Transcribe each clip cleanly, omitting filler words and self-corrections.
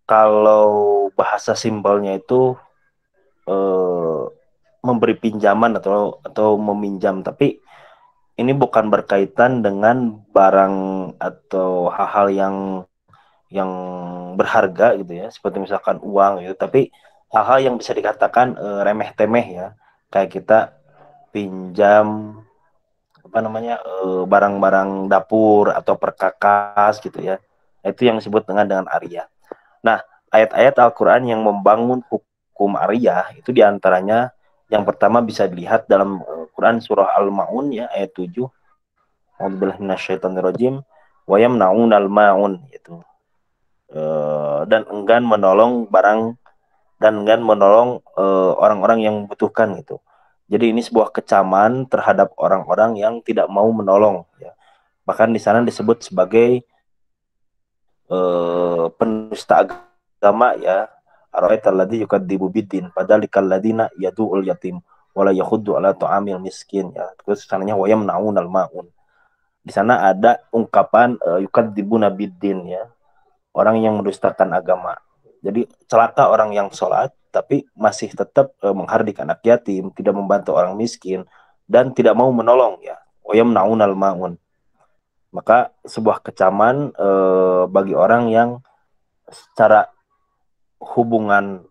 kalau bahasa simpelnya itu eh, memberi pinjaman atau meminjam, tapi ini bukan berkaitan dengan barang atau hal-hal yang berharga gitu ya, seperti misalkan uang gitu, tapi hal-hal yang bisa dikatakan remeh temeh ya, kayak kita pinjam apa namanya barang-barang dapur atau perkakas gitu ya. Itu yang disebut dengan aria. Nah, ayat-ayat Al-Qur'an yang membangun hukum aria itu diantaranya yang pertama bisa dilihat dalam Quran surah Al-Maun ya ayat 7. A'udzubillahi minasyaitonirrajim wa yamna'unal ma'un gitu. Dan enggan menolong barang dan enggan menolong orang-orang yang membutuhkan gitu. Jadi ini sebuah kecaman terhadap orang-orang yang tidak mau menolong ya. Bahkan di sana disebut sebagai penista agama ya. Ara'aital ladzi yukadzibu biddin padzalikal ladzina yadu'ul yatim wala yakhuddu ala ta'amil miskin ya. Terus sananya wa yamna'unal ma'un. Di sana ada ungkapan yukadzibuna biddin ya, orang yang mendustakan agama. Jadi celaka orang yang sholat tapi masih tetap menghardik anak yatim, tidak membantu orang miskin dan tidak mau menolong ya. Oyam naunal maun. Maka sebuah kecaman bagi orang yang secara hubungan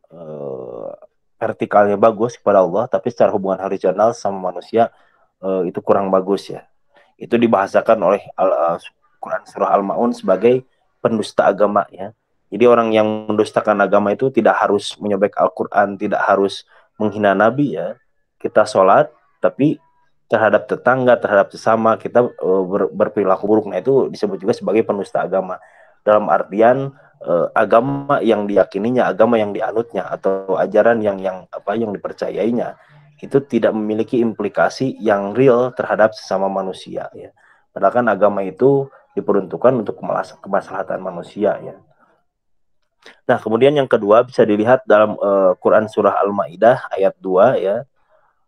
vertikalnya bagus kepada Allah, tapi secara hubungan horizontal sama manusia itu kurang bagus ya. Itu dibahasakan oleh Quran surah Al-Maun sebagai pendusta agama ya. Jadi orang yang mendustakan agama itu tidak harus menyobek Al-Quran, tidak harus menghina Nabi ya. Kita sholat, tapi terhadap tetangga, terhadap sesama, kita berperilaku buruk. Nah itu disebut juga sebagai pendusta agama. Dalam artian agama yang diyakininya, agama yang dianutnya, atau ajaran yang dipercayainya, itu tidak memiliki implikasi yang real terhadap sesama manusia ya. Padahal kan agama itu diperuntukkan untuk kemaslahatan manusia ya. Nah, kemudian yang kedua bisa dilihat dalam Quran surah Al-Maidah ayat 2 ya.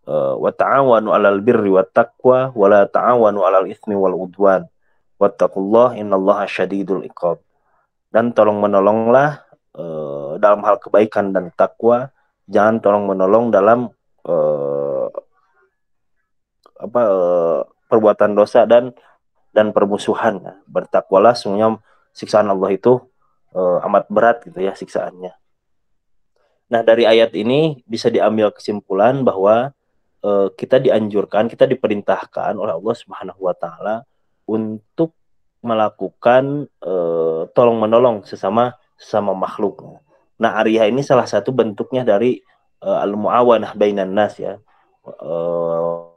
Wa ta'awanu 'alal birri wat taqwa wa la ta'awanu 'alal itsmi wal udwan. Wattaqullaha innallaha syadidul iqab. Dan tolong menolonglah dalam hal kebaikan dan takwa, jangan tolong menolong dalam uh, apa perbuatan dosa dan permusuhan. Bertakwalah, sungguhnya siksaan Allah itu amat berat gitu ya siksaannya. Nah, dari ayat ini bisa diambil kesimpulan bahwa kita dianjurkan, kita diperintahkan oleh Allah Subhanahu wa taala untuk melakukan tolong menolong sesama sesama makhluk. Nah, ariyah ini salah satu bentuknya dari al-muawanah bainan nas ya. Uh,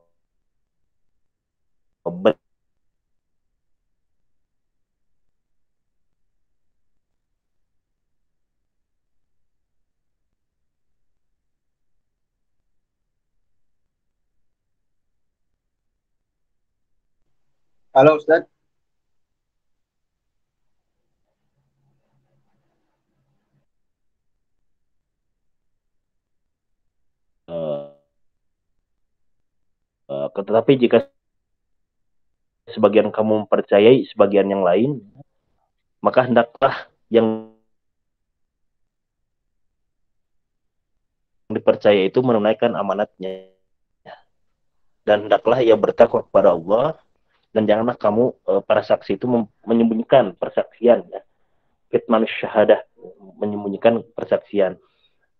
Halo Ustadz. tetapi jika sebagian kamu mempercayai sebagian yang lain, maka hendaklah yang dipercaya itu menunaikan amanatnya, dan hendaklah ia bertakwa kepada Allah, dan janganlah kamu para saksi itu menyembunyikan persaksian ya. Kitman syahadah, menyembunyikan persaksian.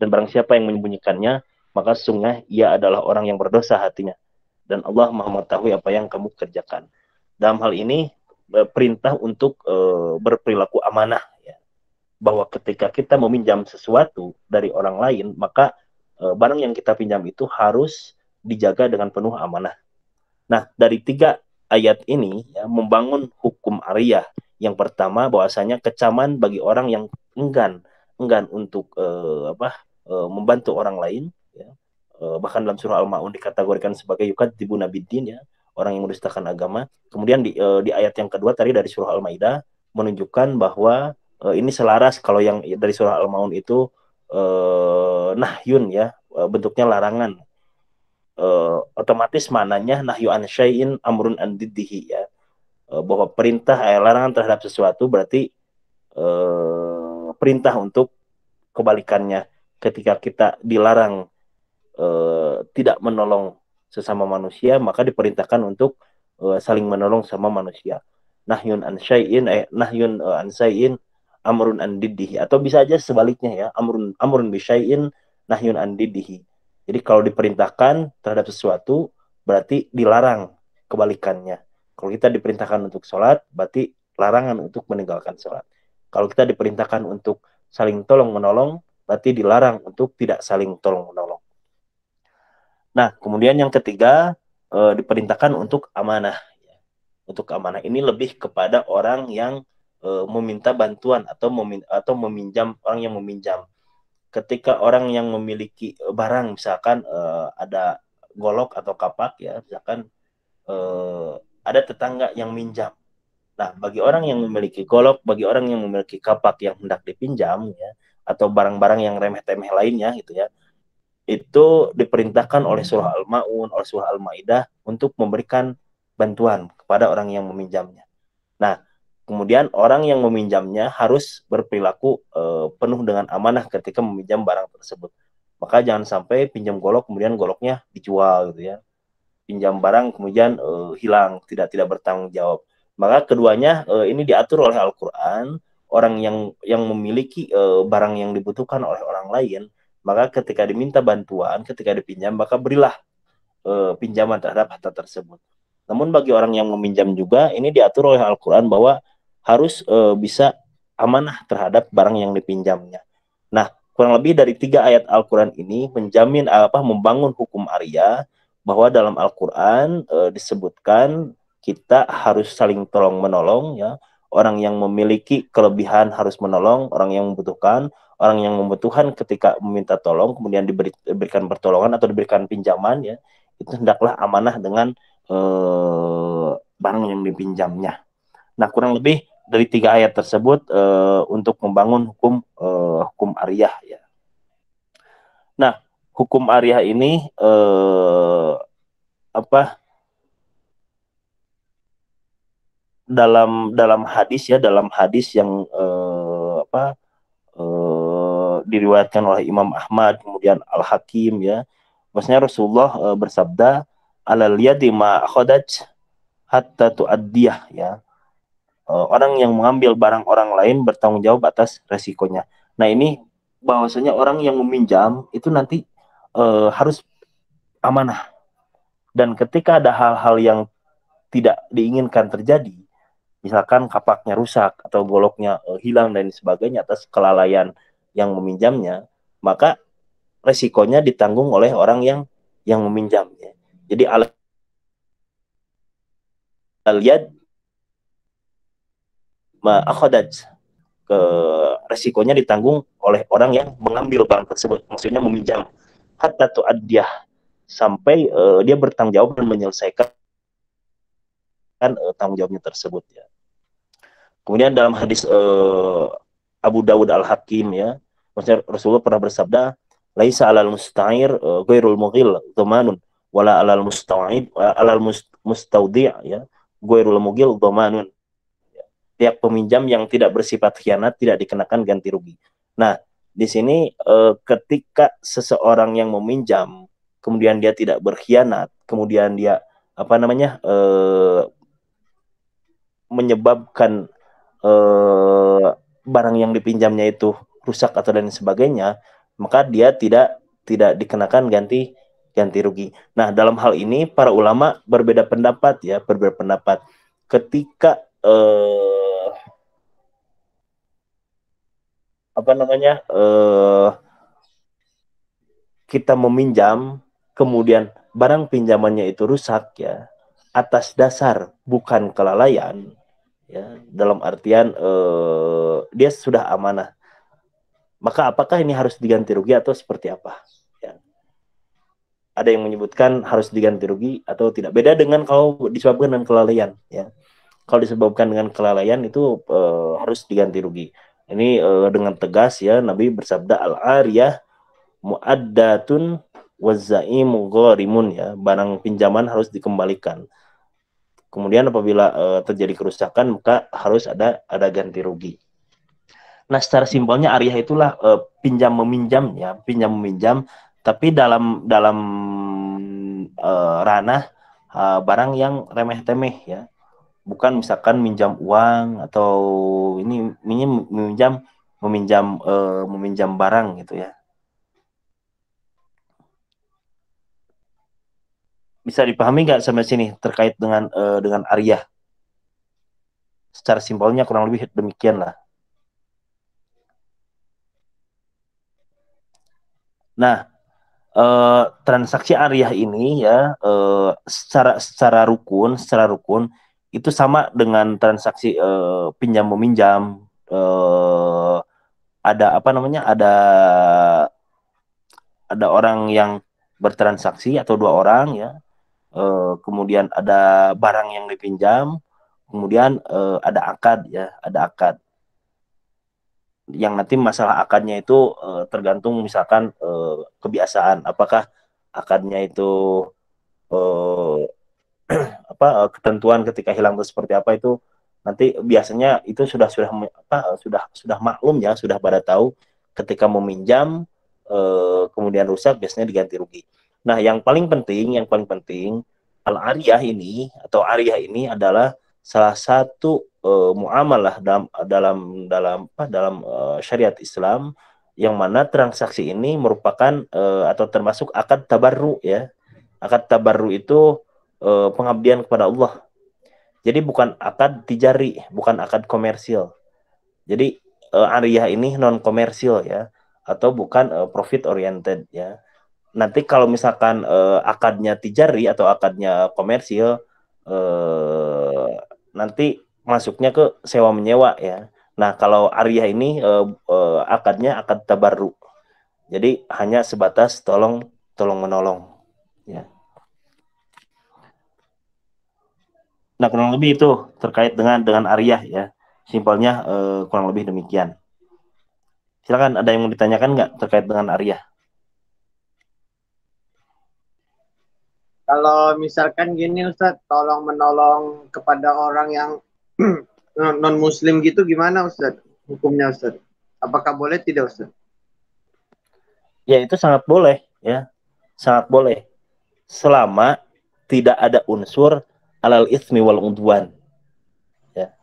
Dan barang siapa yang menyembunyikannya, maka sungguh ia adalah orang yang berdosa hatinya, dan Allah Maha mengetahui apa yang kamu kerjakan. Dalam hal ini perintah untuk berperilaku amanah ya, bahwa ketika kita meminjam sesuatu dari orang lain, maka barang yang kita pinjam itu harus dijaga dengan penuh amanah. Nah, dari tiga ayat ini ya, membangun hukum ariyah. Yang pertama, bahwasanya kecaman bagi orang yang enggan enggan untuk membantu orang lain ya. Bahkan dalam surah Al-Maun dikategorikan sebagai yukadzibuna biddin ya, orang yang mendustakan agama. Kemudian di ayat yang kedua tadi dari surah Al-Maidah menunjukkan bahwa ini selaras, kalau yang dari surah Al-Maun itu nahyun ya, bentuknya larangan. Otomatis mananya nahyu an syai'in amrun an diddihi ya. Bahwa perintah larangan terhadap sesuatu berarti perintah untuk kebalikannya, ketika kita dilarang tidak menolong sesama manusia, maka diperintahkan untuk saling menolong sama manusia. Nahyun an syai'in nahyun an syai'in amrun an diddihi, atau bisa aja sebaliknya ya, amrun bi syai'in nahyun an diddihi. Jadi kalau diperintahkan terhadap sesuatu berarti dilarang kebalikannya. Kalau kita diperintahkan untuk sholat, berarti larangan untuk meninggalkan sholat. Kalau kita diperintahkan untuk saling tolong menolong, berarti dilarang untuk tidak saling tolong menolong. Nah, kemudian yang ketiga, diperintahkan untuk amanah. Untuk amanah ini lebih kepada orang yang meminta bantuan atau meminjam, orang yang meminjam. Ketika orang yang memiliki barang, misalkan ada golok atau kapak ya, misalkan ada tetangga yang minjam. Nah, bagi orang yang memiliki golok, bagi orang yang memiliki kapak yang hendak dipinjam ya, atau barang-barang yang remeh-temeh lainnya gitu ya, itu diperintahkan oleh surah Al-Ma'un, oleh surah Al-Maidah untuk memberikan bantuan kepada orang yang meminjamnya. Nah, kemudian orang yang meminjamnya harus berperilaku penuh dengan amanah ketika meminjam barang tersebut. Maka jangan sampai pinjam golok kemudian goloknya dijual gitu ya. Pinjam barang kemudian hilang, tidak bertanggung jawab. Maka keduanya ini diatur oleh Al-Qur'an, orang yang memiliki barang yang dibutuhkan oleh orang lain, maka ketika diminta bantuan, ketika dipinjam, maka berilah pinjaman terhadap harta tersebut. Namun bagi orang yang meminjam juga, ini diatur oleh Al-Quran bahwa harus bisa amanah terhadap barang yang dipinjamnya. Nah, kurang lebih dari 3 ayat Al-Quran ini menjamin membangun hukum Arya, bahwa dalam Al-Quran disebutkan kita harus saling tolong menolong ya. Orang yang memiliki kelebihan harus menolong orang yang membutuhkan. Orang yang membutuhkan ketika meminta tolong kemudian diberikan pertolongan atau diberikan pinjaman ya, itu hendaklah amanah dengan barang yang dipinjamnya. Nah, kurang lebih dari 3 ayat tersebut untuk membangun hukum Ariyah ya. Nah, hukum Ariyah ini dalam hadis ya, dalam hadis yang diriwayatkan oleh Imam Ahmad kemudian Al-Hakim ya, maksudnya Rasulullah bersabda, alal yadi ma akhadaj hatta tu'addiyah ya. Orang yang mengambil barang orang lain bertanggung jawab atas resikonya. Nah, ini bahwasanya orang yang meminjam itu nanti harus amanah. Dan ketika ada hal-hal yang tidak diinginkan terjadi, misalkan kapaknya rusak atau goloknya hilang dan sebagainya atas kelalaian yang meminjamnya, maka resikonya ditanggung oleh orang yang meminjamnya. Jadi al-yad ma akhadaj, resikonya ditanggung oleh orang yang mengambil barang tersebut, maksudnya meminjam, hatta tu'addiyah, sampai dia bertanggung jawab dan menyelesaikan tanggung jawabnya tersebut ya. Kemudian dalam hadis Abu Dawud Al-Hakim ya, maksudnya Rasulullah pernah bersabda, laisa alal musta'ir ghairul mughil dhamanun wala alal musta'id alal mustaudi' ya ghairul mughil dhamanun. Pihak peminjam yang tidak bersifat khianat tidak dikenakan ganti rugi. Nah, di sini ketika seseorang yang meminjam kemudian dia tidak berkhianat, kemudian dia menyebabkan barang yang dipinjamnya itu rusak atau dan sebagainya, maka dia tidak dikenakan ganti rugi. Nah, dalam hal ini para ulama berbeda pendapat ya, ketika kita meminjam kemudian barang pinjamannya itu rusak ya, atas dasar bukan kelalaian ya, dalam artian dia sudah amanah, maka apakah ini harus diganti rugi atau seperti apa ya? Ada yang menyebutkan harus diganti rugi atau tidak, beda dengan kalau disebabkan dengan kelalaian ya. Kalau disebabkan dengan kelalaian itu harus diganti rugi. Ini dengan tegas ya, Nabi bersabda, al-ariyah mu'addatun wazzaimu gharimun ya, barang pinjaman harus dikembalikan. Kemudian apabila terjadi kerusakan maka harus ada ganti rugi. Nah, secara simbolnya Ariyah itulah pinjam meminjam ya, pinjam meminjam, tapi dalam ranah barang yang remeh temeh ya, bukan misalkan minjam uang atau ini meminjam meminjam barang gitu ya. Bisa dipahami nggak sampai sini terkait dengan Ariyah? Secara simbolnya kurang lebih demikian lah. Nah, transaksi Ariyah ini ya secara rukun itu sama dengan transaksi pinjam meminjam, ada apa namanya, ada orang yang bertransaksi atau dua orang ya, kemudian ada barang yang dipinjam, kemudian ada akad ya, ada akad yang nanti masalah akadnya itu tergantung misalkan kebiasaan, apakah akadnya itu eh, ketentuan ketika hilang itu seperti apa, itu nanti biasanya itu sudah maklum ya, sudah pada tahu ketika meminjam kemudian rusak biasanya diganti rugi. Nah, yang paling penting al-ariyah ini atau ariyah ini adalah salah satu muamalah dalam syariat Islam, yang mana transaksi ini merupakan atau termasuk akad tabarru ya. Akad tabarru itu pengabdian kepada Allah. Jadi bukan akad tijari, bukan akad komersil. Jadi ariyah ini non komersil ya, atau bukan profit oriented ya. Nanti kalau misalkan akadnya tijari atau akadnya komersil, nanti masuknya ke sewa menyewa ya. Nah, kalau ariyah ini akadnya akad tabarru. Jadi hanya sebatas tolong menolong ya. Nah, kurang lebih itu terkait dengan Ariyah ya. Simpelnya kurang lebih demikian. Silakan, ada yang mau ditanyakan nggak terkait dengan Ariyah? Kalau misalkan gini Ustadz, tolong menolong kepada orang yang non Muslim gitu, gimana Ustadz? Hukumnya Ustadz? Apakah boleh tidak Ustadz? Ya, itu sangat boleh ya. Sangat boleh. Selama tidak ada unsur alal ismi wal udwan. Ya.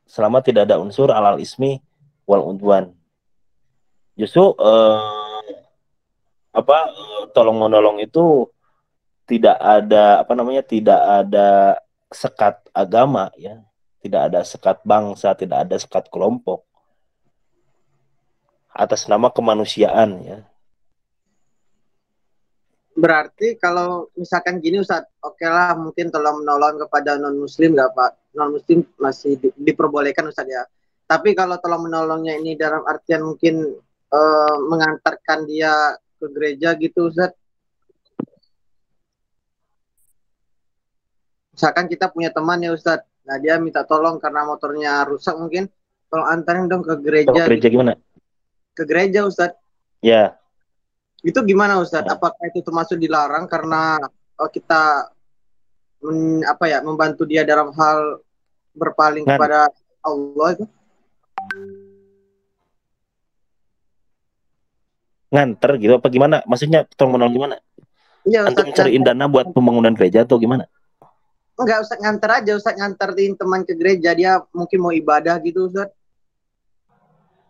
Selama tidak ada unsur alal ismi wal udwan. Justru tolong menolong itu tidak ada tidak ada sekat agama ya, tidak ada sekat bangsa, tidak ada sekat kelompok, atas nama kemanusiaan ya. Berarti kalau misalkan gini Ustadz, oke lah mungkin tolong menolong kepada non Muslim nggak Pak? Non Muslim masih diperbolehkan Ustadz ya. Tapi kalau tolong menolongnya ini dalam artian mungkin mengantarkan dia ke gereja gitu Ustadz. Misalkan kita punya teman ya Ustadz, nah dia minta tolong karena motornya rusak mungkin, tolong antarin dong ke Kalau gereja gereja gitu. gimana? Ke gereja Ustadz. Ya, Itu gimana Ustadz? ya. Apakah itu termasuk dilarang karena kita membantu dia dalam hal berpaling Ngan, kepada Allah itu? nganter gitu apa gimana? Maksudnya tolong menolong gimana? Iya Antum Ustadz, cariin ngantar. dana buat pembangunan gereja atau gimana? Enggak Ustadz, ngantar aja Ustadz, nganterin teman ke gereja, dia mungkin mau ibadah gitu Ustadz.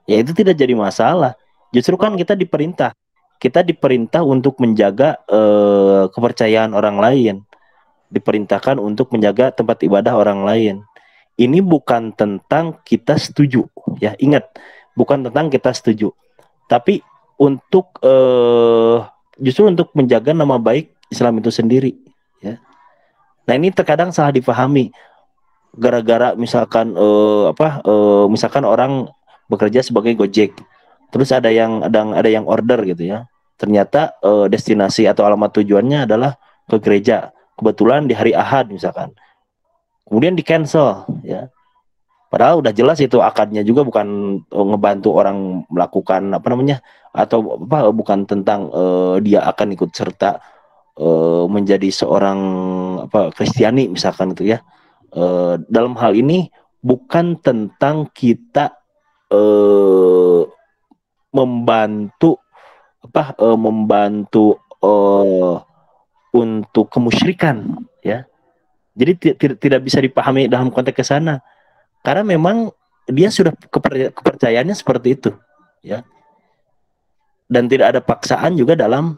Ya, itu tidak jadi masalah. Justru kan kita diperintah untuk menjaga kepercayaan orang lain, diperintahkan untuk menjaga tempat ibadah orang lain. Ini bukan tentang kita setuju, ya, ingat, bukan tentang kita setuju, tapi untuk justru untuk menjaga nama baik Islam itu sendiri, ya. Nah, ini terkadang salah dipahami, gara-gara misalkan misalkan orang bekerja sebagai Gojek, terus ada yang order gitu ya, ternyata destinasi atau alamat tujuannya adalah ke gereja, kebetulan di hari Ahad misalkan, kemudian di cancel ya, padahal udah jelas itu akadnya juga bukan ngebantu orang melakukan atau bukan tentang dia akan ikut serta menjadi seorang Kristiani misalkan itu ya. Dalam hal ini bukan tentang kita membantu untuk kemusyrikan, ya. Jadi tidak bisa dipahami dalam konteks ke sana, karena memang dia sudah kepercayaannya seperti itu, ya. Dan tidak ada paksaan juga dalam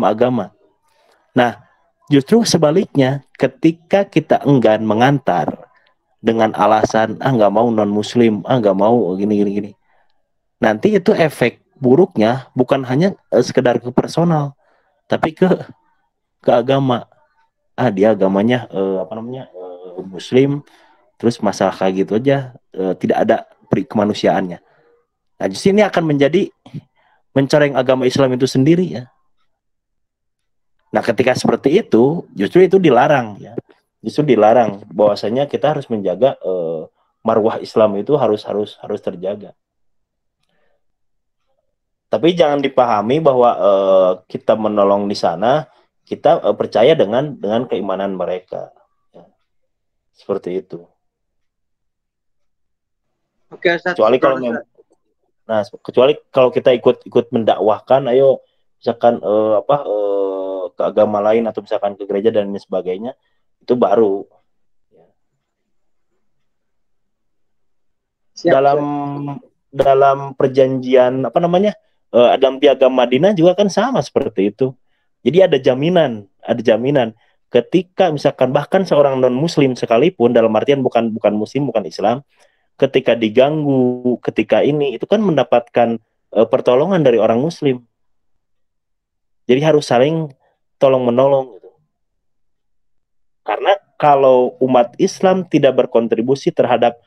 agama. Nah, justru sebaliknya, ketika kita enggan mengantar dengan alasan nggak mau non muslim, nggak mau gini, nanti itu efek buruknya bukan hanya sekedar ke personal, tapi ke agama. Dia agamanya muslim, terus masalah kayak gitu aja, tidak ada kemanusiaannya. Nah, justru ini akan menjadi mencoreng agama Islam itu sendiri, ya. Nah, ketika seperti itu, justru itu dilarang, ya. Justru dilarang, bahwasanya kita harus menjaga marwah Islam itu harus terjaga. Tapi jangan dipahami bahwa kita menolong di sana, kita percaya dengan keimanan mereka, ya. Seperti itu. Oke, Ustaz. Kecuali kalau kita ikut mendakwahkan, ayo misalkan ke agama lain atau misalkan ke gereja dan sebagainya, itu baru. Siap, dalam perjanjian dalam piagam Madinah juga kan sama seperti itu. Jadi ada jaminan ketika misalkan bahkan seorang non muslim sekalipun, dalam artian bukan muslim, bukan Islam, ketika diganggu, ketika itu kan mendapatkan pertolongan dari orang muslim. Jadi harus saling tolong menolong, gitu. Karena kalau umat Islam tidak berkontribusi terhadap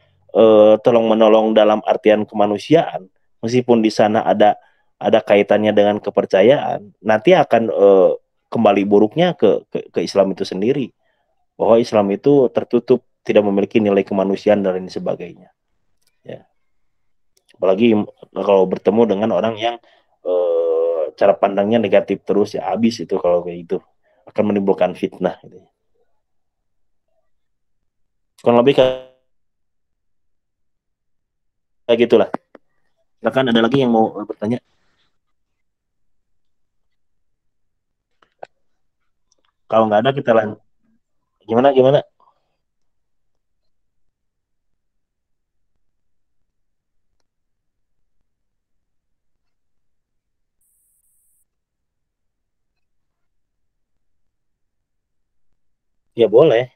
tolong menolong dalam artian kemanusiaan, meskipun di sana ada kaitannya dengan kepercayaan, nanti akan kembali buruknya ke Islam itu sendiri, bahwa Islam itu tertutup, tidak memiliki nilai kemanusiaan dan lain sebagainya, ya. Apalagi kalau bertemu dengan orang yang cara pandangnya negatif terus, ya habis itu. Kalau kayak itu akan menimbulkan fitnah, gitu. Kurang lebih kayak gitulah. Silakan, ada lagi yang mau bertanya? Kalau nggak ada, kita lanjut. Gimana? Ya boleh.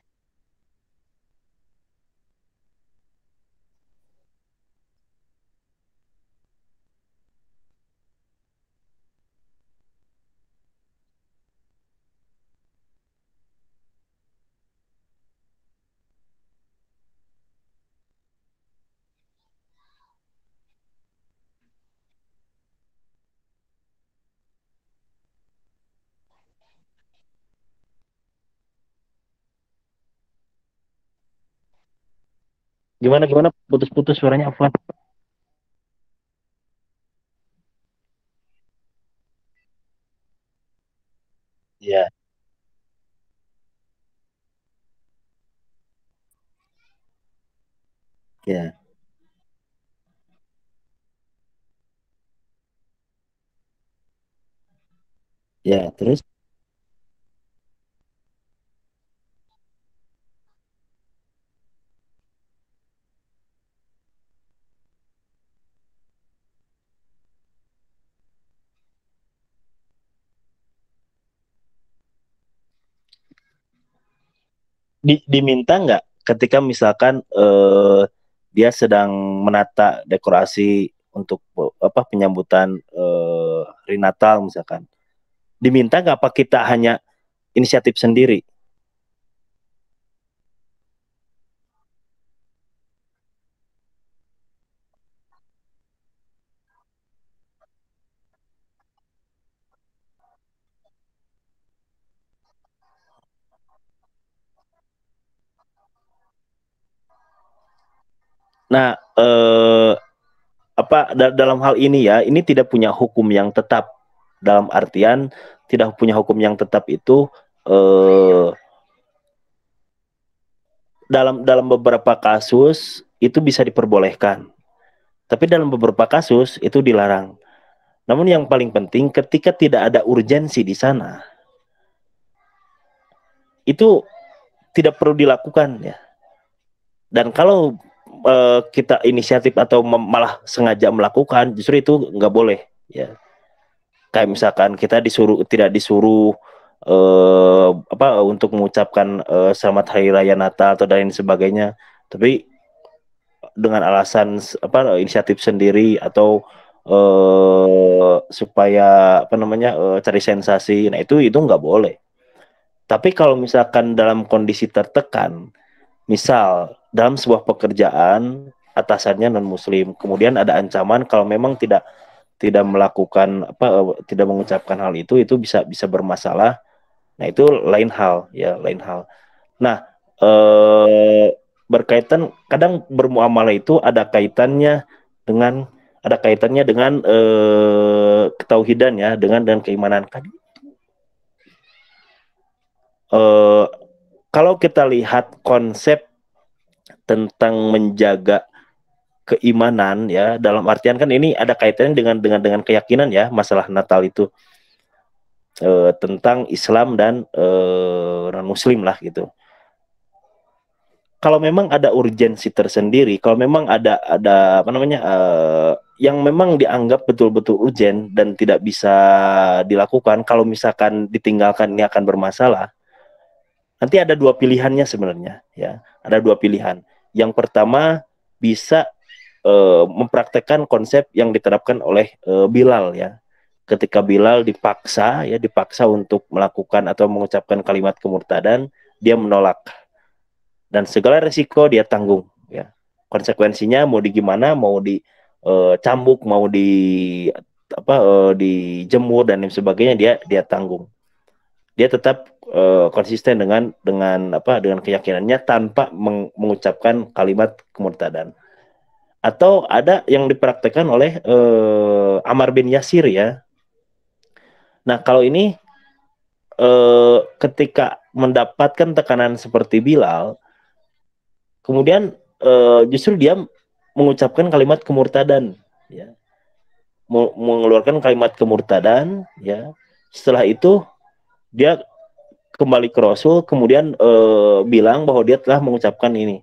Gimana? Putus-putus suaranya, Afwan. Ya, ya, ya. Terus diminta nggak ketika misalkan dia sedang menata dekorasi untuk penyambutan hari Natal misalkan, diminta nggak, apa kita hanya inisiatif sendiri? Nah, dalam hal ini, ya, ini tidak punya hukum yang tetap. Dalam artian tidak punya hukum yang tetap itu dalam beberapa kasus itu bisa diperbolehkan. Tapi dalam beberapa kasus itu dilarang. Namun yang paling penting ketika tidak ada urgensi di sana, itu tidak perlu dilakukan ya. Dan kalau kita inisiatif atau malah sengaja melakukan, justru itu nggak boleh ya. Kayak misalkan kita tidak disuruh untuk mengucapkan selamat hari raya Natal atau dan sebagainya, tapi dengan alasan inisiatif sendiri atau supaya cari sensasi, nah itu nggak boleh. Tapi kalau misalkan dalam kondisi tertekan, misal dalam sebuah pekerjaan atasannya non muslim, kemudian ada ancaman kalau memang tidak melakukan tidak mengucapkan hal itu bisa bermasalah. Nah, itu lain hal ya, lain hal. Nah, berkaitan kadang bermuamalah itu ada kaitannya dengan ketauhidan ya, dengan keimanan. Kalau kita lihat konsep tentang menjaga keimanan ya, dalam artian kan ini ada kaitannya dengan keyakinan ya, masalah Natal itu tentang Islam dan non muslim lah gitu. Kalau memang ada urgensi tersendiri, kalau memang ada yang memang dianggap betul-betul urgent dan tidak bisa dilakukan, kalau misalkan ditinggalkan ini akan bermasalah. Nanti ada dua pilihannya sebenarnya ya. Ada dua pilihan. Yang pertama bisa mempraktekkan konsep yang diterapkan oleh Bilal ya. Ketika Bilal dipaksa untuk melakukan atau mengucapkan kalimat kemurtadan, dia menolak. Dan segala resiko dia tanggung ya. Konsekuensinya mau digimana, mau dicambuk, mau dijemur dan lain sebagainya, dia tanggung. Dia tetap konsisten dengan keyakinannya tanpa mengucapkan kalimat kemurtadan. Atau ada yang dipraktekkan oleh Ammar bin Yasir ya. Nah, kalau ini ketika mendapatkan tekanan seperti Bilal, kemudian justru dia mengucapkan kalimat kemurtadan ya. Mengeluarkan kalimat kemurtadan ya. Setelah itu dia kembali ke Rasul, kemudian bilang bahwa dia telah mengucapkan ini.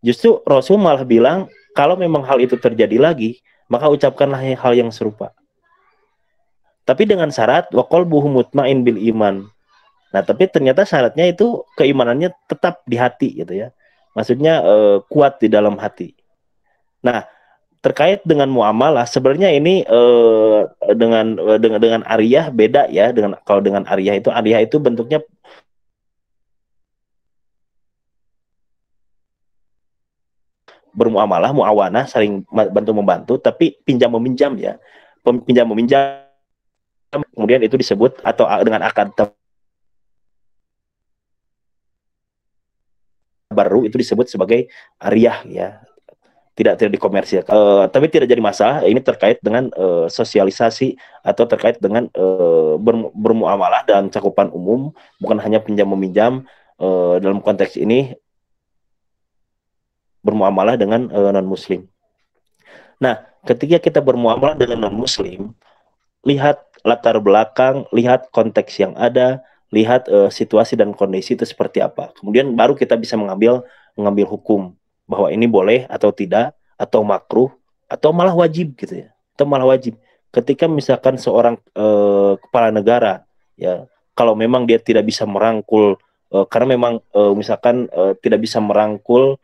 Justru Rasul malah bilang, kalau memang hal itu terjadi lagi, maka ucapkanlah hal yang serupa. Tapi dengan syarat wa qalbuhu mutmain bil iman. Nah, tapi ternyata syaratnya itu keimanannya tetap di hati gitu ya. Maksudnya kuat di dalam hati. Nah, terkait dengan muamalah sebenarnya ini dengan ariyah beda ya. Kalau dengan ariyah itu bentuknya bermuamalah, muawanah, saling bantu membantu, tapi pinjam meminjam ya. Pinjam meminjam, kemudian itu disebut atau dengan akad baru itu disebut sebagai ariyah ya. Tidak dikomersil, tapi tidak jadi masalah. Ini terkait dengan sosialisasi atau terkait dengan bermuamalah dalam cakupan umum, bukan hanya pinjam meminjam. Dalam konteks ini bermuamalah dengan non muslim. Nah, ketika kita bermuamalah dengan non muslim, lihat latar belakang, lihat konteks yang ada, lihat situasi dan kondisi itu seperti apa. Kemudian baru kita bisa mengambil hukum bahwa ini boleh atau tidak, atau makruh, atau malah wajib gitu ya. Atau malah wajib. Ketika misalkan seorang kepala negara ya, kalau memang dia tidak bisa merangkul karena memang misalkan tidak bisa merangkul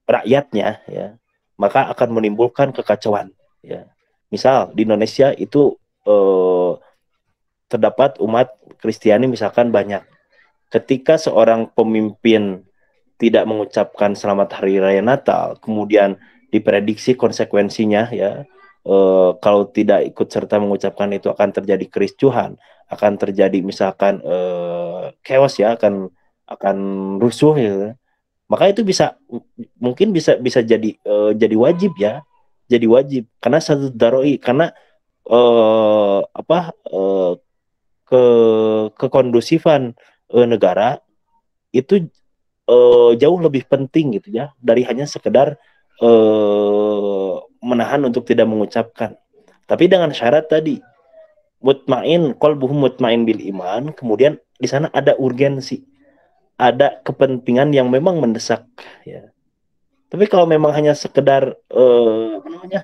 rakyatnya ya, maka akan menimbulkan kekacauan ya. Misal di Indonesia itu terdapat umat Kristiani misalkan banyak. Ketika seorang pemimpin tidak mengucapkan selamat hari raya Natal, kemudian diprediksi konsekuensinya ya, kalau tidak ikut serta mengucapkan itu akan terjadi kericuhan, akan terjadi misalkan chaos ya, akan rusuh ya. Maka itu mungkin bisa jadi wajib ya, jadi wajib karena satu daroi, karena eh, apa eh, ke kekondusifan negara itu jauh lebih penting gitu ya dari hanya sekedar menahan untuk tidak mengucapkan. Tapi dengan syarat tadi mutmain, qalbuhum mutmain bil iman, kemudian di sana ada urgensi, ada kepentingan yang memang mendesak ya. Tapi kalau memang hanya sekedar apa namanya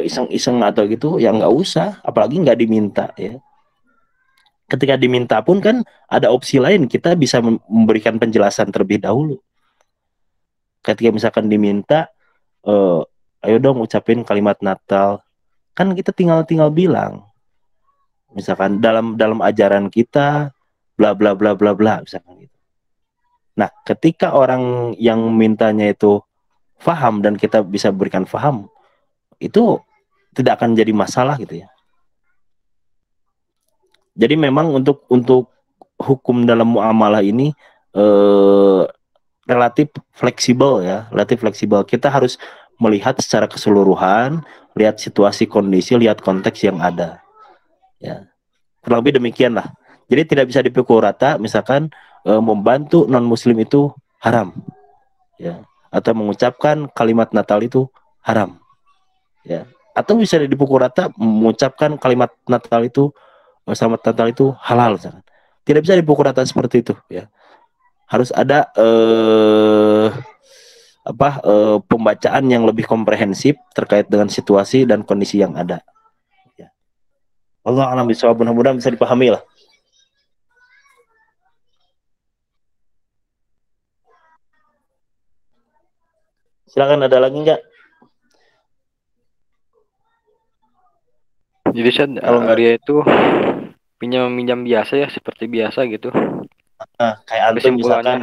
iseng-iseng atau gitu ya nggak usah, apalagi nggak diminta ya. Ketika diminta pun kan ada opsi lain, kita bisa memberikan penjelasan terlebih dahulu. Ketika misalkan diminta, eh, ayo dong ucapin kalimat Natal, kan kita tinggal tinggal bilang, misalkan dalam dalam ajaran kita, bla bla bla bla bla, misalkan gitu. Nah, ketika orang yang mintanya itu faham dan kita bisa berikan faham, itu tidak akan jadi masalah gitu ya. Jadi memang untuk hukum dalam muamalah ini eh, relatif fleksibel ya, relatif fleksibel. Kita harus melihat secara keseluruhan, lihat situasi kondisi, lihat konteks yang ada. Ya, kurang lebih demikian lah. Jadi tidak bisa dipukul rata, misalkan membantu non Muslim itu haram, ya, atau mengucapkan kalimat Natal itu haram, ya. Atau bisa dipukul rata, mengucapkan kalimat Natal itu selamat Natal itu halal, misalkan. Tidak bisa dipukul rata seperti itu, ya. Harus ada pembacaan yang lebih komprehensif terkait dengan situasi dan kondisi yang ada. Ya. Allah alam bisawab, mudah-mudahan bisa dipahami lah. Silakan, ada lagi nggak? Jadi Arya itu pinjam biasa ya, seperti biasa gitu. Kayak antum misalkan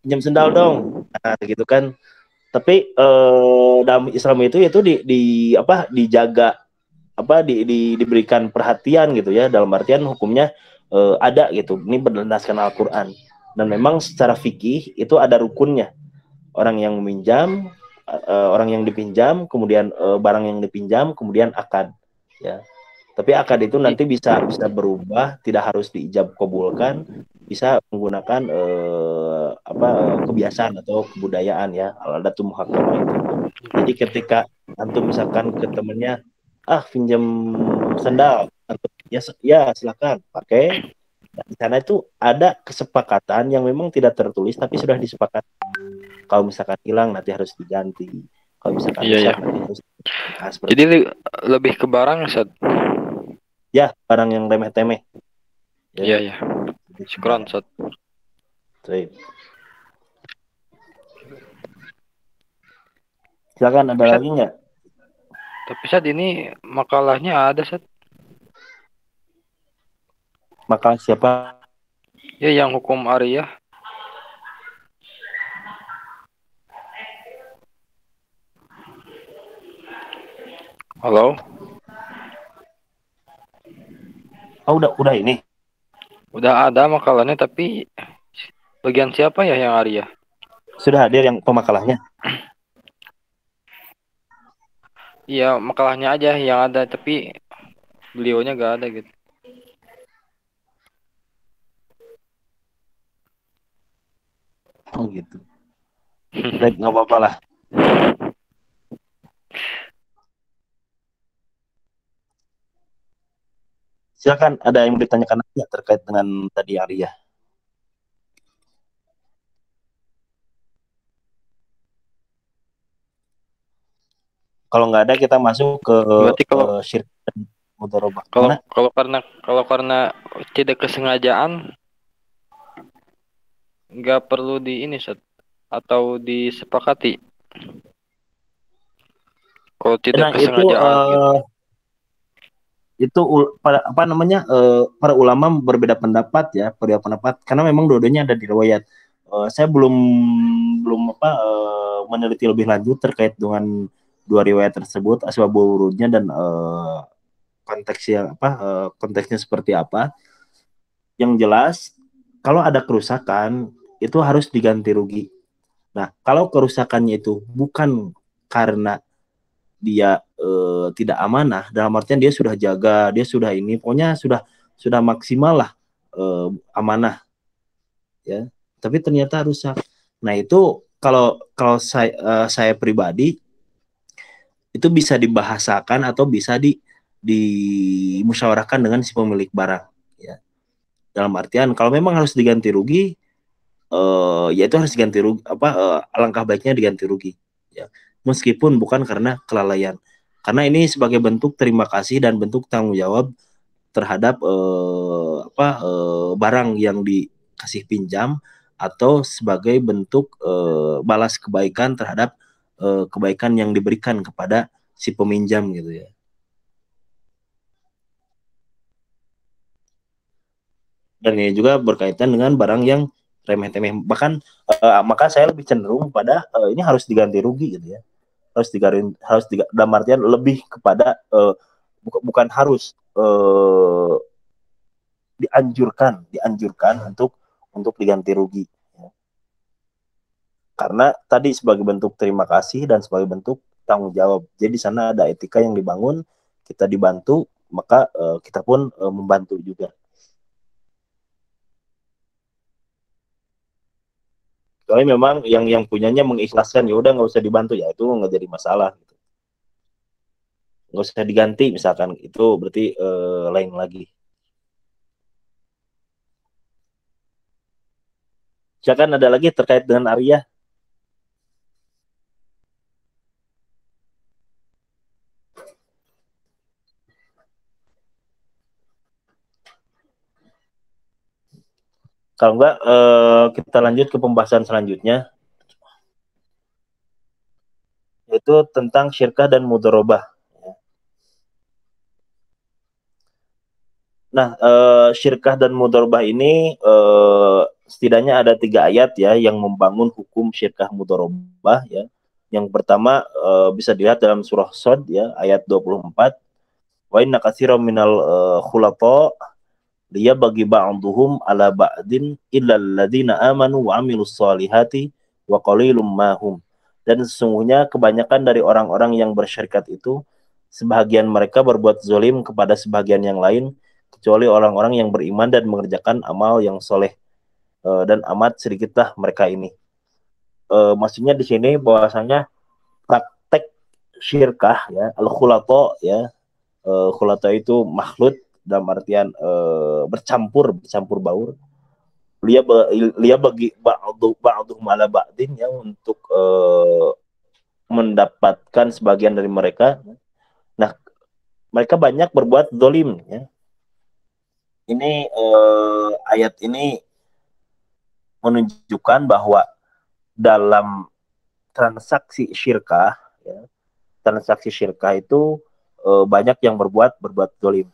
pinjam sendal dong, nah gitu kan. Tapi dalam Islam itu dijaga, diberikan perhatian gitu ya, dalam artian hukumnya ada gitu. Ini berdasarkan Al-Qur'an. Dan memang secara fikih itu ada rukunnya. Orang yang meminjam, orang yang dipinjam, kemudian barang yang dipinjam, kemudian akad ya. Tapi akad itu nanti bisa berubah, tidak harus diijab kabulkan, bisa menggunakan kebiasaan atau kebudayaan ya, al-adatu muhakkamah itu. Jadi ketika antum misalkan ke temennya, pinjam sandal, antum, ya silakan pakai. Nah, di sana itu ada kesepakatan yang memang tidak tertulis tapi sudah disepakati. Kalau misalkan hilang nanti harus diganti. Kalau misalkan rusak nanti harus diganti. Jadi lebih ke barang, Ustaz. Ya, barang yang remeh-temeh. Iya. Syukran, Ustaz. Silakan, ada lagi nggak? Tapi Ustaz, ini makalahnya ada, Ustaz. Makalah siapa? Ya, yang hukum Arya. Halo? Oh, udah ini. Udah ada makalahnya, tapi bagian siapa ya yang Arya? Sudah hadir yang pemakalahnya? Iya, makalahnya aja yang ada, tapi beliaunya gak ada gitu. Oh gitu. Baik, nggak apa-apa lah. Silakan, ada yang ditanyakan aja terkait dengan tadi Arya. Kalau nggak ada, kita masuk ke syirik dan mudharabah. Kalau karena tidak kesengajaan, nggak perlu di ini, Ustaz, atau disepakati. Kalau tidak kesengajaan itu para ulama berbeda pendapat ya, karena memang dua-duanya ada di riwayat. Saya belum meneliti lebih lanjut terkait dengan dua riwayat tersebut, asbabul wurudnya dan konteksnya seperti apa. Yang jelas kalau ada kerusakan itu harus diganti rugi. Nah, kalau kerusakannya itu bukan karena dia tidak amanah, dalam artian dia sudah jaga, dia sudah ini, pokoknya sudah maksimal lah amanah, ya. tapi ternyata rusak. Nah itu kalau saya pribadi itu bisa dibahasakan atau bisa dimusyawarahkan dengan si pemilik barang. Ya. Dalam artian kalau memang harus diganti rugi, ya itu harus diganti rugi. Alangkah baiknya diganti rugi. Ya. Meskipun bukan karena kelalaian. Karena ini sebagai bentuk terima kasih dan bentuk tanggung jawab terhadap barang yang dikasih pinjam atau sebagai bentuk balas kebaikan terhadap kebaikan yang diberikan kepada si peminjam gitu ya. Dan ini juga berkaitan dengan barang yang remeh-temeh. Bahkan maka saya lebih cenderung pada ini harus diganti rugi gitu ya. Dalam artian lebih kepada bukan harus dianjurkan untuk diganti rugi. Karena tadi sebagai bentuk terima kasih dan sebagai bentuk tanggung jawab. Jadi di sana ada etika yang dibangun, kita dibantu, maka kita pun membantu juga. Soalnya memang yang punyanya mengikhlaskan, ya udah nggak usah dibantu, ya itu nggak jadi masalah. Gitu. Nggak usah diganti misalkan, itu berarti lain lagi. Misalkan ada lagi terkait dengan Arya. Kalau enggak, kita lanjut ke pembahasan selanjutnya, yaitu tentang syirkah dan mudharabah. Nah, syirkah dan mudharabah ini setidaknya ada 3 ayat ya yang membangun hukum syirkah mudharabah ya. Yang pertama bisa dilihat dalam surah Shad ya ayat 24. Wa inna katsiran minal khulata liya bagi ba'duhum ala ba'din illal ladzina amanu wa amilus solihati wa qalilum mahum. Dan sesungguhnya kebanyakan dari orang-orang yang bersyarikat itu sebahagian mereka berbuat zalim kepada sebagian yang lain kecuali orang-orang yang beriman dan mengerjakan amal yang soleh, dan amat sedikitlah mereka ini. Maksudnya di sini bahwasanya praktek syirkah ya al-khulata ya, khulata itu makhluk dalam artian bercampur baur. Dia bagi ba'du mala ba'din ya untuk mendapatkan sebagian dari mereka. Nah, mereka banyak berbuat dolim ya. Ini ayat ini menunjukkan bahwa dalam transaksi syirkah ya, transaksi syirkah itu banyak yang berbuat dolim.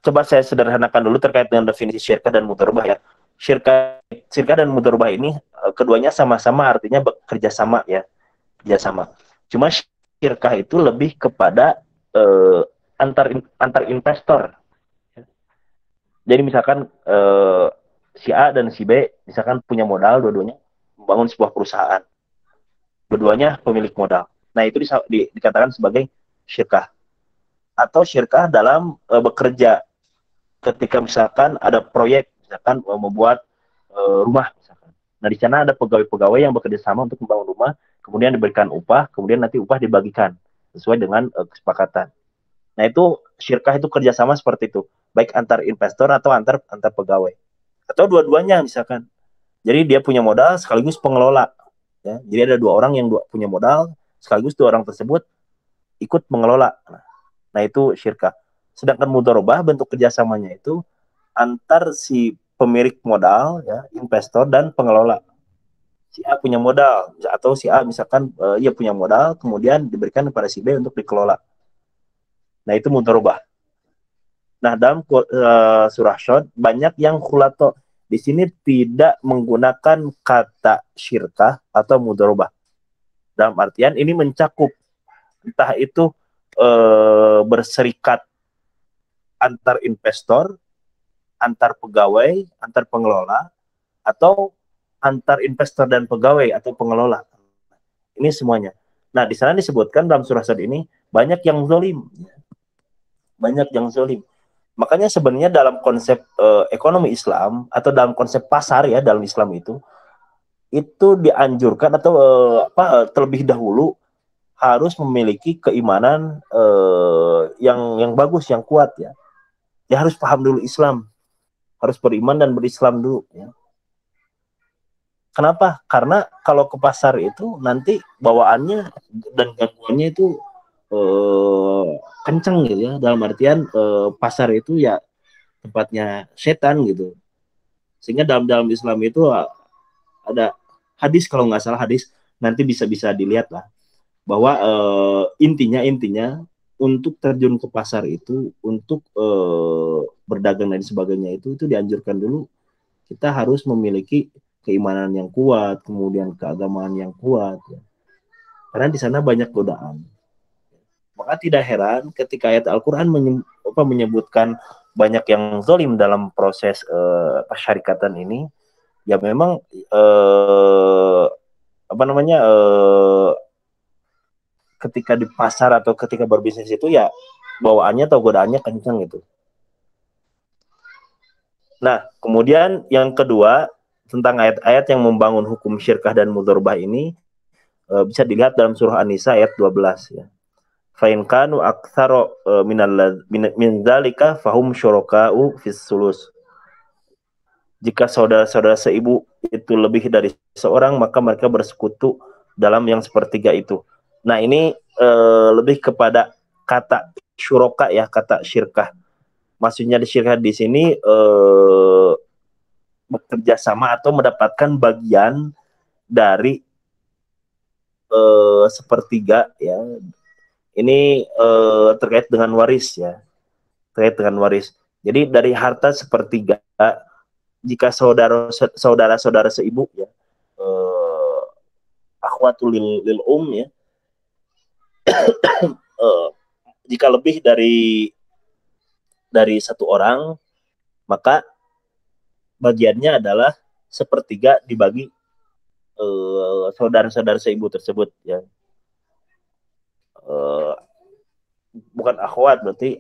Coba saya sederhanakan dulu terkait dengan definisi syirkah dan mudharabah ya. Syirkah dan mudharabah ini keduanya sama-sama artinya bekerja sama ya, kerjasama. Cuma syirkah itu lebih kepada antar investor. Jadi misalkan si A dan si B misalkan punya modal dua-duanya membangun sebuah perusahaan. Dua-duanya pemilik modal. Nah, itu dikatakan sebagai syirkah. Atau syirkah dalam bekerja. Ketika misalkan ada proyek, misalkan membuat rumah, misalkan. Nah, di sana ada pegawai-pegawai yang bekerja sama untuk membangun rumah, kemudian diberikan upah, kemudian nanti upah dibagikan sesuai dengan kesepakatan. Nah, itu syirkah itu kerjasama seperti itu, baik antar investor atau antar pegawai, atau dua-duanya misalkan. Jadi dia punya modal sekaligus pengelola. Ya. Jadi ada 2 orang yang punya modal, sekaligus 2 orang tersebut ikut mengelola. Nah, itu syirkah. Sedangkan mudharabah bentuk kerjasamanya itu antar si pemilik modal, ya, investor dan pengelola. Si A punya modal, atau si A misalkan ia punya modal, kemudian diberikan kepada si B untuk dikelola. Nah, itu mudharabah. Nah, dalam surah Shad banyak yang khulato. Di sini tidak menggunakan kata syirkah atau mudharabah. Dalam artian ini mencakup entah itu berserikat antar investor, antar pegawai, antar pengelola, atau antar investor dan pegawai atau pengelola. Ini semuanya. Nah, di sana disebutkan dalam surah Sad ini banyak yang zalim. Banyak yang zalim. Makanya sebenarnya dalam konsep ekonomi Islam atau dalam konsep pasar ya dalam Islam itu dianjurkan atau terlebih dahulu harus memiliki keimanan yang bagus, yang kuat ya. Dia harus paham dulu Islam, harus beriman dan berislam dulu ya. Kenapa? Karena kalau ke pasar itu nanti bawaannya dan gangguannya itu kenceng gitu ya. Dalam artian pasar itu ya tempatnya setan gitu. Sehingga dalam Islam itu ada hadis, kalau nggak salah hadis, nanti bisa dilihat lah bahwa intinya untuk terjun ke pasar itu, untuk berdagang dan sebagainya itu dianjurkan dulu kita harus memiliki keimanan yang kuat, kemudian keagamaan yang kuat ya. Karena di sana banyak godaan. Maka tidak heran ketika ayat Al-Qur'an menyebutkan banyak yang zalim dalam proses persyarikatan ini, ya memang ketika di pasar atau ketika berbisnis itu ya bawaannya atau godaannya kencang gitu. Nah, kemudian yang kedua tentang ayat-ayat yang membangun hukum syirkah dan mudharabah ini bisa dilihat dalam surah An-Nisa ayat 12 ya. Fa in kanu aktsara min dzalika fahum syuraka'u fis sulus. Jika saudara-saudara seibu itu lebih dari seorang, maka mereka bersekutu dalam yang sepertiga itu. Nah, ini lebih kepada kata syuraka ya, kata syirkah. Maksudnya di syirkah di sini bekerja sama atau mendapatkan bagian dari sepertiga ya. Ini terkait dengan waris ya. Terkait dengan waris. Jadi dari harta sepertiga, jika saudara-saudara seibu ya, akhwatul lil ya, jika lebih dari satu orang, maka bagiannya adalah sepertiga dibagi saudara-saudara seibu tersebut ya. Bukan akhwat, berarti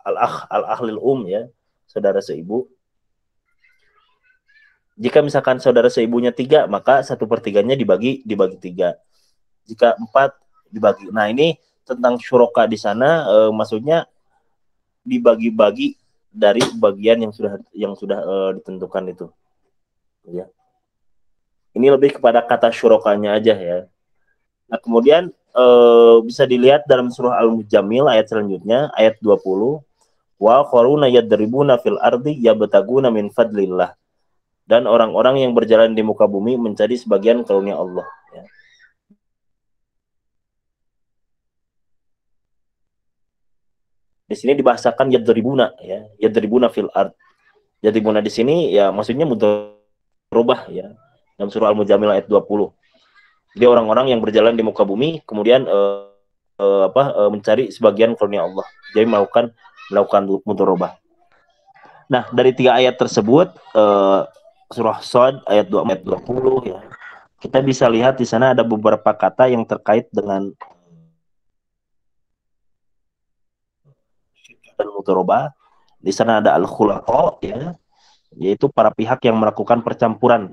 al-akh lil ya, saudara seibu. Jika misalkan saudara seibunya 3, maka 1/3-nya dibagi 3. Jika 4 dibagi. Nah, ini tentang syuraka di sana maksudnya dibagi-bagi dari bagian yang sudah ditentukan itu. Ya. Ini lebih kepada kata syurakanya aja ya. Nah, kemudian bisa dilihat dalam surah Al-Mujammil ayat selanjutnya, ayat 20. Wa qaruna yadribuna fil ardi yabtaguna min fadlillah. Dan orang-orang yang berjalan di muka bumi mencari sebagian karunia Allah ya. Di sini dibahasakan yadribuna ya, yadribuna fil ard. Yadribuna di sini ya maksudnya mudharabah ya. Dalam surah Al-Mujammil ayat 20. Jadi orang-orang yang berjalan di muka bumi kemudian mencari sebagian karunia Allah. Jadi melakukan mudharabah. Nah, dari 3 ayat tersebut surah Shad ayat 20 ya. Kita bisa lihat di sana ada beberapa kata yang terkait dengan dan mudharabah. Di sana ada al-khulaqa ya, yaitu para pihak yang melakukan percampuran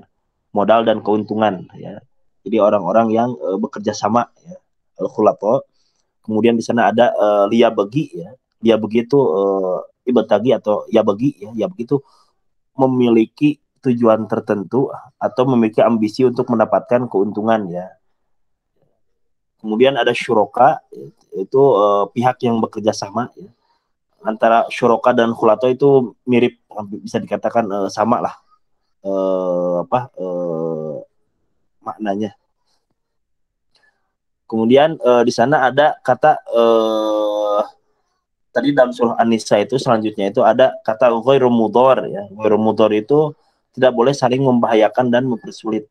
modal dan keuntungan ya. Jadi orang-orang yang bekerja sama ya, al-khulaqa. Kemudian di sana ada liya bagi ya. Liya begitu ibtagi atau ya bagi ya. Ya begitu memiliki tujuan tertentu atau memiliki ambisi untuk mendapatkan keuntungan ya. Kemudian ada syuraka, itu pihak yang bekerja sama ya. Antara syuraka dan khulato itu mirip, bisa dikatakan sama lah maknanya. Kemudian di sana ada kata tadi dalam surah An-Nisa itu selanjutnya itu ada kata ghairu mudhar ya. Ghairu mudhar itu tidak boleh saling membahayakan dan mempersulit.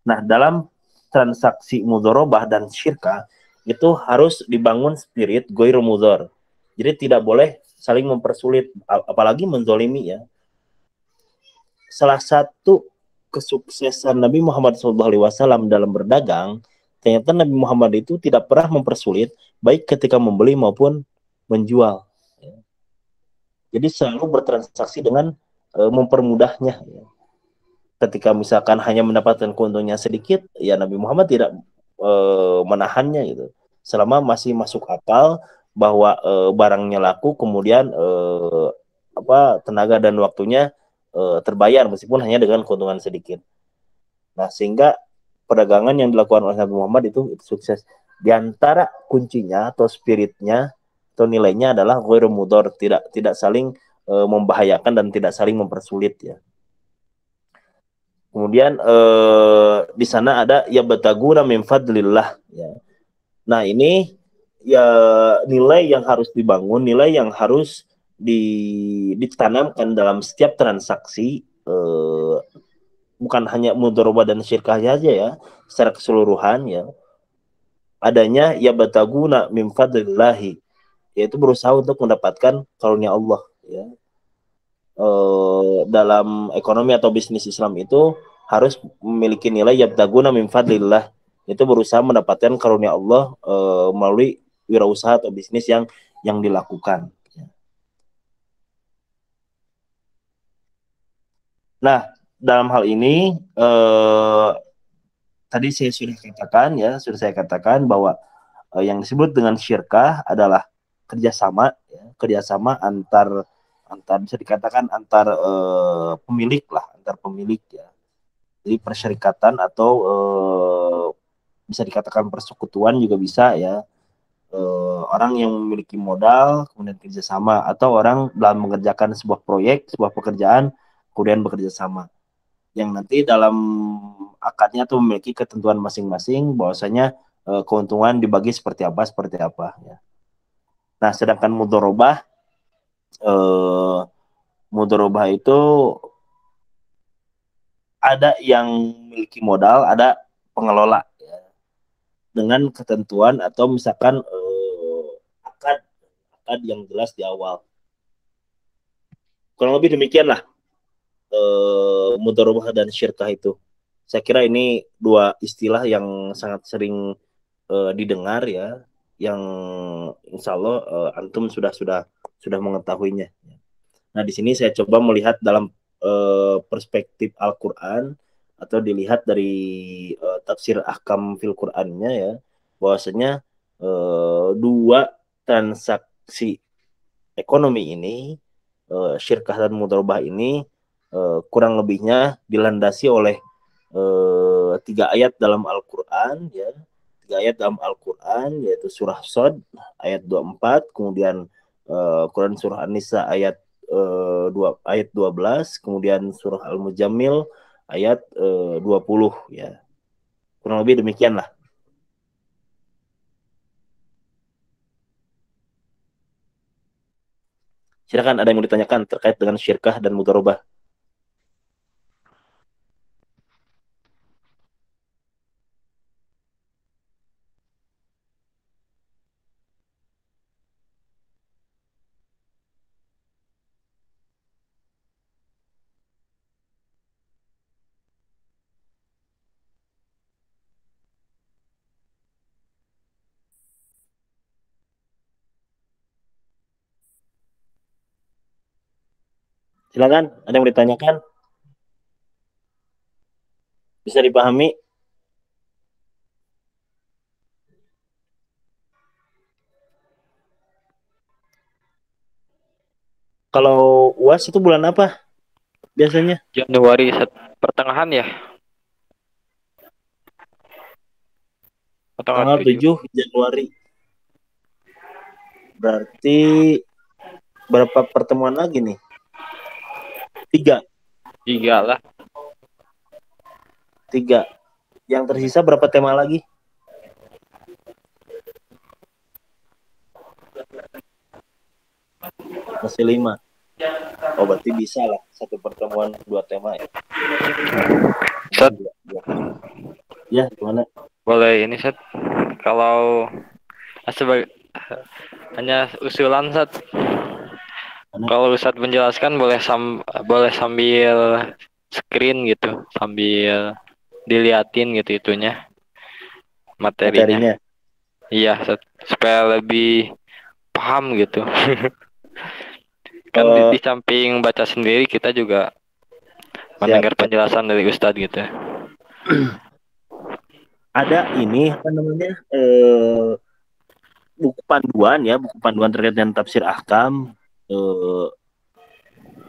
Nah, dalam transaksi mudharabah dan syirkah itu harus dibangun spirit ghairu mudhar. Jadi tidak boleh saling mempersulit, apalagi menzolimi ya. Salah satu kesuksesan Nabi Muhammad SAW dalam berdagang ternyata Nabi Muhammad itu tidak pernah mempersulit baik ketika membeli maupun menjual. Jadi selalu bertransaksi dengan mempermudahnya. Ketika misalkan hanya mendapatkan keuntungan sedikit, ya Nabi Muhammad tidak menahannya gitu. Selama masih masuk akal bahwa barangnya laku, kemudian tenaga dan waktunya terbayar meskipun hanya dengan keuntungan sedikit. Nah, sehingga perdagangan yang dilakukan oleh Nabi Muhammad itu sukses. Di antara kuncinya atau spiritnya atau nilainya adalah ghairu mudhar, tidak saling membahayakan dan tidak saling mempersulit ya. Kemudian di sana ada ya bataguna min fadlillah ya. Nah, ini ya nilai yang harus dibangun, nilai yang harus ditanamkan dalam setiap transaksi, bukan hanya mudharabah dan syirkah saja ya, secara keseluruhan ya. Adanya ya bataguna min fadlillahi, yaitu berusaha untuk mendapatkan karunia Allah ya. Dalam ekonomi atau bisnis Islam itu harus memiliki nilai yabtaguna min fadlillah, itu berusaha mendapatkan karunia Allah melalui wirausaha atau bisnis yang dilakukan. Nah, dalam hal ini tadi saya sudah katakan bahwa yang disebut dengan syirkah adalah kerjasama antar bisa dikatakan antar pemilik ya. Jadi persyarikatan atau bisa dikatakan persekutuan juga bisa ya. Orang yang memiliki modal kemudian kerjasama, atau orang dalam mengerjakan sebuah proyek, sebuah pekerjaan kemudian bekerja sama, yang nanti dalam akadnya tuh memiliki ketentuan masing-masing bahwasanya keuntungan dibagi seperti apa ya. Nah, sedangkan mudharabah itu ada yang memiliki modal, ada pengelola ya, dengan ketentuan atau misalkan akad yang jelas di awal. Kurang lebih demikianlah mudharabah dan syirkah itu. Saya kira ini dua istilah yang sangat sering didengar ya, yang insya Allah antum sudah mengetahuinya. Nah, di sini saya coba melihat dalam perspektif Al-Quran, atau dilihat dari tafsir ahkam fil Qurannya ya, bahwasanya dua transaksi ekonomi ini, syirkah dan mudharabah ini, kurang lebihnya dilandasi oleh 3 ayat dalam Al-Quran ya. 3 ayat dalam Al-Quran, yaitu surah Shad ayat 24, kemudian Quran surah An-Nisa ayat 12, kemudian surah Al-Mujammil ayat 20 ya. Kurang lebih demikianlah. Silakan, ada yang mau ditanyakan terkait dengan syirkah dan mudharabah? Silakan, ada yang mau ditanyakan? Bisa dipahami? Kalau UAS itu bulan apa biasanya? Januari pertengahan ya? Tanggal 7 Januari. Berarti berapa pertemuan lagi nih? 3 lah. 3. Yang tersisa berapa tema lagi? Masih 5. Oh, berarti bisa lah 1 pertemuan 2 tema ya. Set. Ya, gimana? Boleh ini Set. Kalau hanya usulan Set. Kalau Ustadz menjelaskan boleh sambil screen gitu, sambil diliatin gitu itunya. materinya. Iya, supaya lebih paham gitu. Kan di samping baca sendiri kita juga mendengar penjelasan dari Ustadz gitu. Ada ini apa namanya buku panduan terkait dengan tafsir ahkam.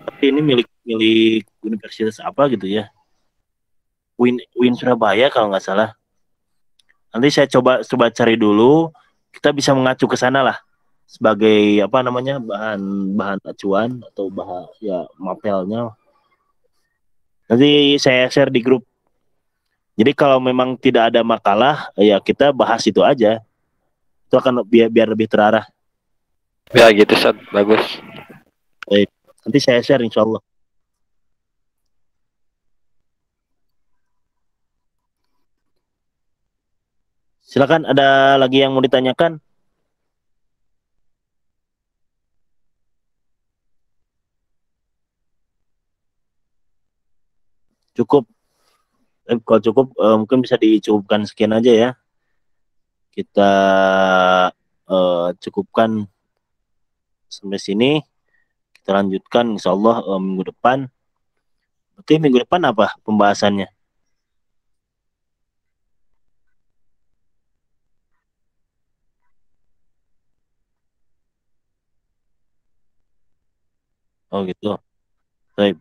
Tapi ini milik universitas apa gitu ya, Win Surabaya kalau nggak salah. Nanti saya coba cari dulu, kita bisa mengacu ke sana lah sebagai apa namanya bahan acuan atau ya mapelnya. Nanti saya share di grup. Jadi kalau memang tidak ada makalah, ya kita bahas itu aja. Itu akan biar lebih terarah. Ya gitu, Ustaz. Bagus. Baik. Nanti saya share insya Allah. Silakan, ada lagi yang mau ditanyakan? Cukup. Kalau cukup mungkin bisa dicukupkan sekian aja ya. Kita cukupkan sampai sini. Kita lanjutkan insya Allah minggu depan. Berarti minggu depan apa pembahasannya? Oh gitu. Baik.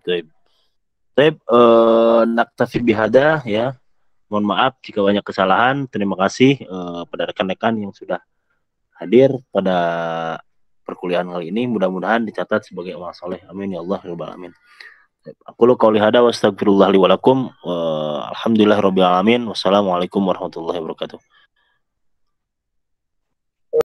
Naktafi bihada ya. Mohon maaf jika banyak kesalahan. Terima kasih pada rekan-rekan yang sudah hadir pada perkuliahan kali ini. Mudah-mudahan dicatat sebagai amal soleh. Amin ya Allah ya rabbal alamin. Aku lu qauli hada wa astagfirullah li wa lakum. Alhamdulillah rabbil alamin. Wassalamualaikum warahmatullahi wabarakatuh.